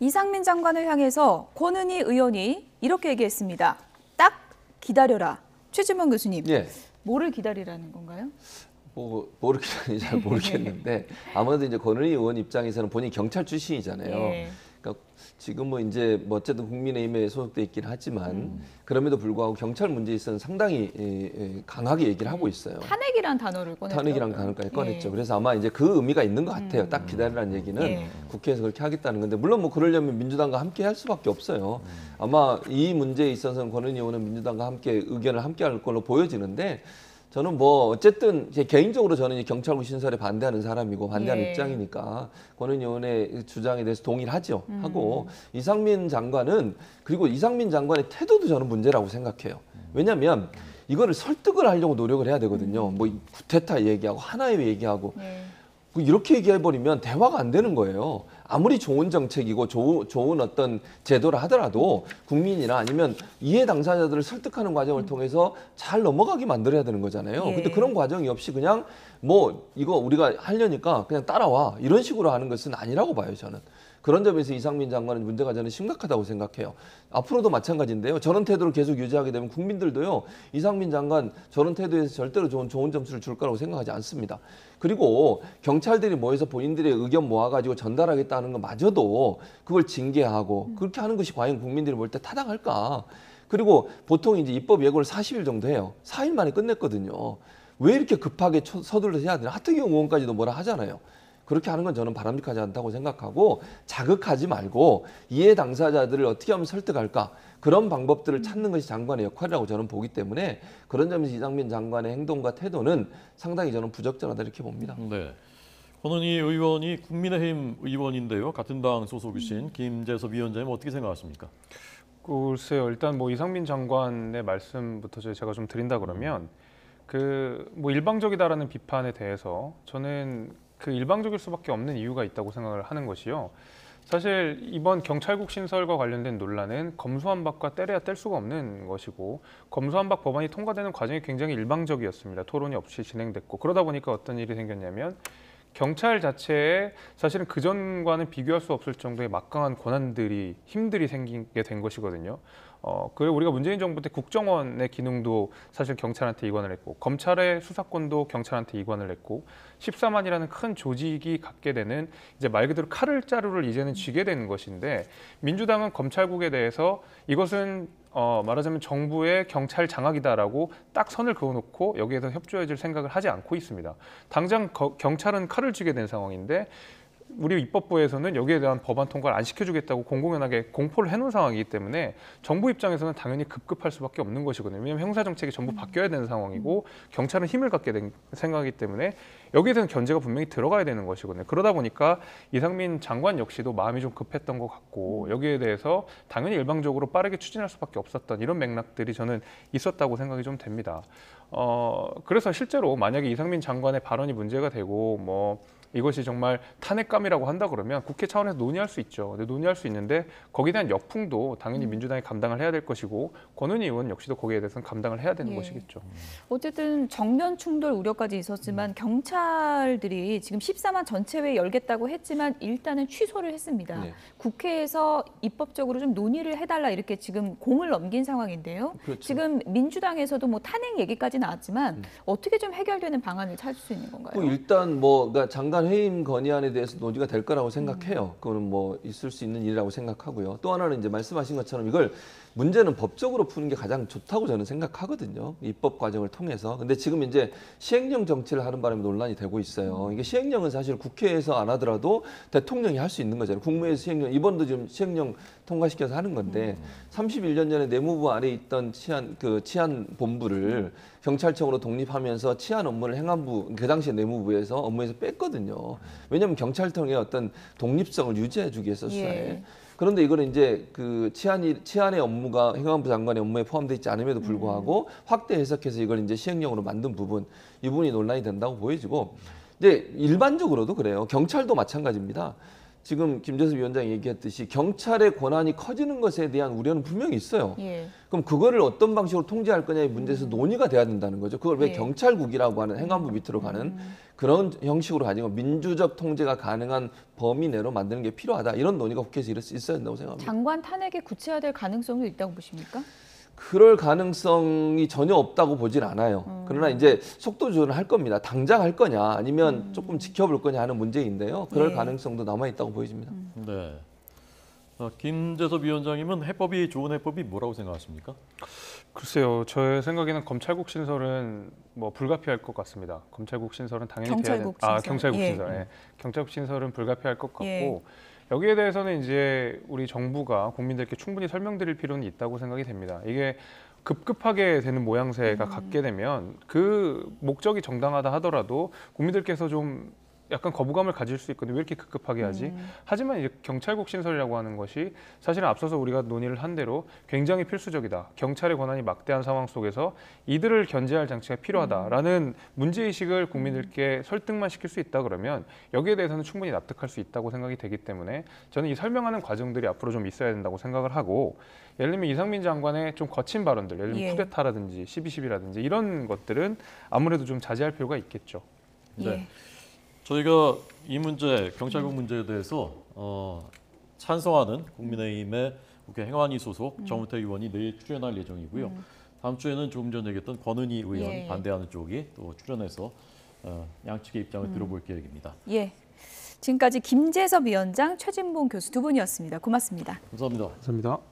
이상민 장관을 향해서 권은희 의원이 이렇게 얘기했습니다. 딱 기다려라. 최진봉 교수님, 예. 뭐를 기다리라는 건가요? 뭐를 기다리는지 잘 모르겠는데 아무래도 이제 권은희 의원 입장에서는 본인이 경찰 출신이잖아요. 예. 그러니까 지금 뭐 이제 뭐 어쨌든 국민의힘에 소속돼 있긴 하지만 그럼에도 불구하고 경찰 문제에 있어서는 상당히 강하게 얘기를 하고 있어요. 탄핵이란 단어를 꺼냈죠. 탄핵이란 단어까지 꺼냈죠. 예. 그래서 아마 이제 그 의미가 있는 것 같아요. 딱 기다리라는 얘기는 예. 국회에서 그렇게 하겠다는 건데 물론 뭐 그러려면 민주당과 함께 할 수밖에 없어요. 아마 이 문제에 있어서는 권은희 의원은 민주당과 함께 의견을 함께 할 걸로 보여지는데 저는 뭐 어쨌든 제 개인적으로 저는 이 경찰국 신설에 반대하는 사람이고 반대하는 예. 입장이니까 권은희 의원의 주장에 대해서 동의를 하죠. 하고 이상민 장관은 그리고 이상민 장관의 태도도 저는 문제라고 생각해요. 왜냐하면 이거를 설득을 하려고 노력을 해야 되거든요. 뭐 구테타 얘기하고 하나의 얘기하고 예. 이렇게 얘기해버리면 대화가 안 되는 거예요. 아무리 좋은 정책이고 좋은 어떤 제도를 하더라도 국민이나 아니면 이해 당사자들을 설득하는 과정을 통해서 잘 넘어가게 만들어야 되는 거잖아요. 예. 근데 그런 과정이 없이 그냥 뭐 이거 우리가 하려니까 그냥 따라와 이런 식으로 하는 것은 아니라고 봐요, 저는. 그런 점에서 이상민 장관은 문제가 저는 심각하다고 생각해요. 앞으로도 마찬가지인데요. 저런 태도를 계속 유지하게 되면 국민들도요. 이상민 장관 저런 태도에서 절대로 좋은 점수를 줄 거라고 생각하지 않습니다. 그리고 경찰들이 모여서 본인들의 의견 모아가지고 전달하겠다는 것마저도 그걸 징계하고 그렇게 하는 것이 과연 국민들이 볼 때 타당할까? 그리고 보통 이제 입법 예고를 40일 정도 해요. 4일 만에 끝냈거든요. 왜 이렇게 급하게 서둘러서 해야 되나? 하태경 의원까지도 뭐라 하잖아요. 그렇게 하는 건 저는 바람직하지 않다고 생각하고 자극하지 말고 이해 당사자들을 어떻게 하면 설득할까 그런 방법들을 찾는 것이 장관의 역할이라고 저는 보기 때문에 그런 점에서 이상민 장관의 행동과 태도는 상당히 저는 부적절하다 이렇게 봅니다. 네. 권은희 의원이 국민의힘 의원인데요. 같은 당 소속이신 김재섭 위원장님 어떻게 생각하십니까? 글쎄요. 일단 뭐 이상민 장관의 말씀부터 제가 좀 드린다 그러면 그 뭐 일방적이다라는 비판에 대해서 저는 그 일방적일 수밖에 없는 이유가 있다고 생각을 하는 것이요. 사실 이번 경찰국 신설과 관련된 논란은 검수완박과 떼려야 뗄 수가 없는 것이고 검수완박 법안이 통과되는 과정이 굉장히 일방적이었습니다. 토론이 없이 진행됐고 그러다 보니까 어떤 일이 생겼냐면 경찰 자체에 사실은 그전과는 비교할 수 없을 정도의 막강한 권한들이 힘들이 생기게 된 것이거든요. 그리고 우리가 문재인 정부 때 국정원의 기능도 사실 경찰한테 이관을 했고 검찰의 수사권도 경찰한테 이관을 했고 14만이라는 큰 조직이 갖게 되는 이제 말 그대로 칼을 자루를 이제는 쥐게 되는 것인데 민주당은 검찰국에 대해서 이것은 말하자면 정부의 경찰 장악이다라고 딱 선을 그어놓고 여기에서 협조해줄 생각을 하지 않고 있습니다. 당장 경찰은 칼을 쥐게 된 상황인데 우리 입법부에서는 여기에 대한 법안 통과를 안 시켜주겠다고 공공연하게 공포를 해놓은 상황이기 때문에 정부 입장에서는 당연히 급급할 수밖에 없는 것이거든요. 왜냐하면 형사정책이 전부 바뀌어야 되는 상황이고 경찰은 힘을 갖게 된 생각이기 때문에 여기에 대한 견제가 분명히 들어가야 되는 것이거든요. 그러다 보니까 이상민 장관 역시도 마음이 좀 급했던 것 같고 여기에 대해서 당연히 일방적으로 빠르게 추진할 수밖에 없었던 이런 맥락들이 저는 있었다고 생각이 좀 됩니다. 그래서 실제로 만약에 이상민 장관의 발언이 문제가 되고 뭐 이것이 정말 탄핵감이라고 한다 그러면 국회 차원에서 논의할 수 있죠. 근데 논의할 수 있는데 거기에 대한 역풍도 당연히 민주당이 감당을 해야 될 것이고 권은희 의원 역시도 거기에 대해서는 감당을 해야 되는 것이겠죠. 어쨌든 정면 충돌 우려까지 있었지만 경찰들이 지금 14만 전체회 열겠다고 했지만 일단은 취소를 했습니다. 네. 국회에서 입법적으로 좀 논의를 해달라 이렇게 지금 공을 넘긴 상황인데요. 그렇죠. 지금 민주당에서도 뭐 탄핵 얘기까지 나왔지만 어떻게 좀 해결되는 방안을 찾을 수 있는 건가요? 뭐 일단 뭐 그러니까 장관 해임 건의안에 대해서 논의가 될 거라고 생각해요. 그거는 뭐 있을 수 있는 일이라고 생각하고요. 또 하나는 이제 말씀하신 것처럼 이걸 문제는 법적으로 푸는 게 가장 좋다고 저는 생각하거든요. 입법 과정을 통해서. 근데 지금 이제 시행령 정치를 하는 바람에 논란이 되고 있어요. 이게 시행령은 사실 국회에서 안 하더라도 대통령이 할 수 있는 거잖아요. 국무회의에서 시행령, 이번도 지금 시행령 통과시켜서 하는 건데 31년 전에 내무부 아래 있던 치안 본부를 경찰청으로 독립하면서 치안 업무를 행안부, 그 당시에 내무부에서 업무에서 뺐거든요. 왜냐하면 경찰청의 어떤 독립성을 유지해주기 위해서 수사에. 예. 그런데 이거는 이제 그 치안의 업무가 행안부 장관의 업무에 포함되어 있지 않음에도 불구하고 확대 해석해서 이걸 이제 시행령으로 만든 부분, 이 부분이 논란이 된다고 보여지고, 이제 일반적으로도 그래요. 경찰도 마찬가지입니다. 지금 김재섭 위원장이 얘기했듯이 경찰의 권한이 커지는 것에 대한 우려는 분명히 있어요. 예. 그럼 그거를 어떤 방식으로 통제할 거냐의 문제에서 논의가 돼야 된다는 거죠. 그걸 왜 예. 경찰국이라고 하는 행안부 밑으로 가는 그런 형식으로 가지고 민주적 통제가 가능한 범위 내로 만드는 게 필요하다. 이런 논의가 국회에서 있어야 된다고 생각합니다. 장관 탄핵에 구체화될 가능성도 있다고 보십니까? 그럴 가능성이 전혀 없다고 보진 않아요. 그러나 이제 속도 조절을 할 겁니다. 당장 할 거냐 아니면 조금 지켜볼 거냐 하는 문제인데요. 그럴 예. 가능성도 남아있다고 보여집니다. 네. 김재섭 위원장님은 해법이 좋은 해법이 뭐라고 생각하십니까? 글쎄요, 저의 생각에는 검찰국 신설은 뭐 불가피할 것 같습니다. 검찰국 신설은 당연히 경찰국 돼야 신설. 경찰국 예. 신설. 예. 경찰국 신설은 불가피할 것 같고 예. 여기에 대해서는 이제 우리 정부가 국민들께 충분히 설명드릴 필요는 있다고 생각이 됩니다. 이게 급급하게 되는 모양새가 갖게 되면 그 목적이 정당하다 하더라도 국민들께서 좀 약간 거부감을 가질 수 있거든요. 왜 이렇게 급급하게 하지? 하지만 이제 경찰국 신설이라고 하는 것이 사실은 앞서서 우리가 논의를 한 대로 굉장히 필수적이다. 경찰의 권한이 막대한 상황 속에서 이들을 견제할 장치가 필요하다라는 문제의식을 국민들께 설득만 시킬 수 있다 그러면 여기에 대해서는 충분히 납득할 수 있다고 생각이 되기 때문에 저는 이 설명하는 과정들이 앞으로 좀 있어야 된다고 생각을 하고 예를 들면 이상민 장관의 좀 거친 발언들, 예를 들면 예. 쿠데타라든지 12.12라든지 이런 것들은 아무래도 좀 자제할 필요가 있겠죠. 네. 예. 저희가 이 문제, 경찰국 문제에 대해서 찬성하는 국민의힘의 국회 행안위 소속 정우택 의원이 내일 출연할 예정이고요. 다음 주에는 조금 전에 얘기했던 권은희 의원 예. 반대하는 쪽이 또 출연해서 양측의 입장을 들어볼 계획입니다. 예. 지금까지 김재섭 위원장, 최진봉 교수 두 분이었습니다. 고맙습니다. 감사합니다. 감사합니다.